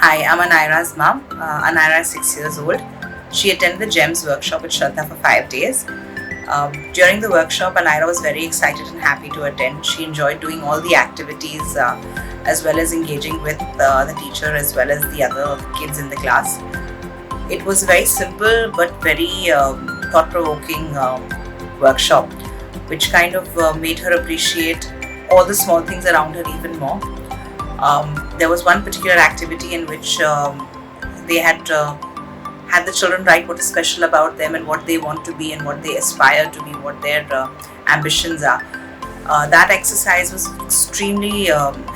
Hi, I'm Anaira's mom. Anaira is 6 years old. She attended the GEMS workshop with Shraddha for 5 days. During the workshop, Anaira was very excited and happy to attend. She enjoyed doing all the activities as well as engaging with the teacher as well as the other kids in the class. It was a very simple but very thought-provoking workshop, which kind of made her appreciate all the small things around her even more. There was one particular activity in which they had the children write what is special about them and what they want to be and what they aspire to be, what their ambitions are. That exercise was extremely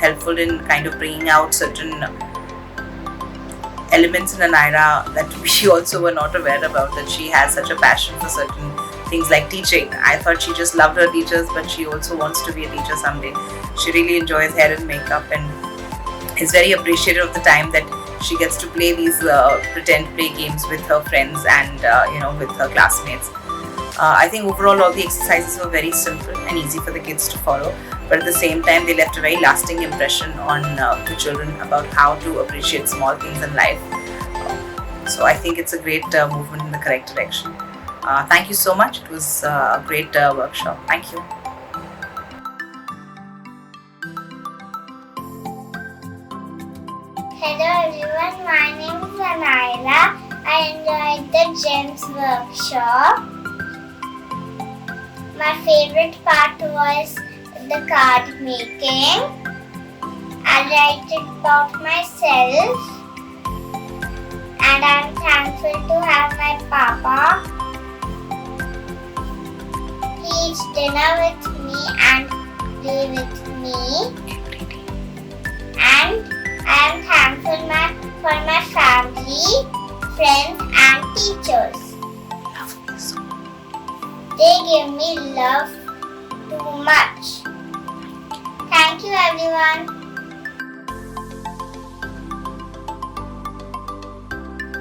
helpful in kind of bringing out certain elements in Anaira that we also were not aware about, that she has such a passion for certain things like teaching. I thought she just loved her teachers, but she also wants to be a teacher someday. She really enjoys hair and makeup and is very appreciative of the time that she gets to play these pretend play games with her friends and with her classmates. I think overall all the exercises were very simple and easy for the kids to follow, but at the same time they left a very lasting impression on the children about how to appreciate small things in life. So I think it's a great movement in the correct direction. Thank you so much. It was a great workshop. Thank you. Hello everyone, my name is Anaira. I enjoyed the GEMS workshop. My favorite part was the card making. I write it about myself and I'm thankful to have my papa. He eats dinner with me and play with me. And I am thankful for my family, friends and teachers. They give me love too much. Thank you everyone.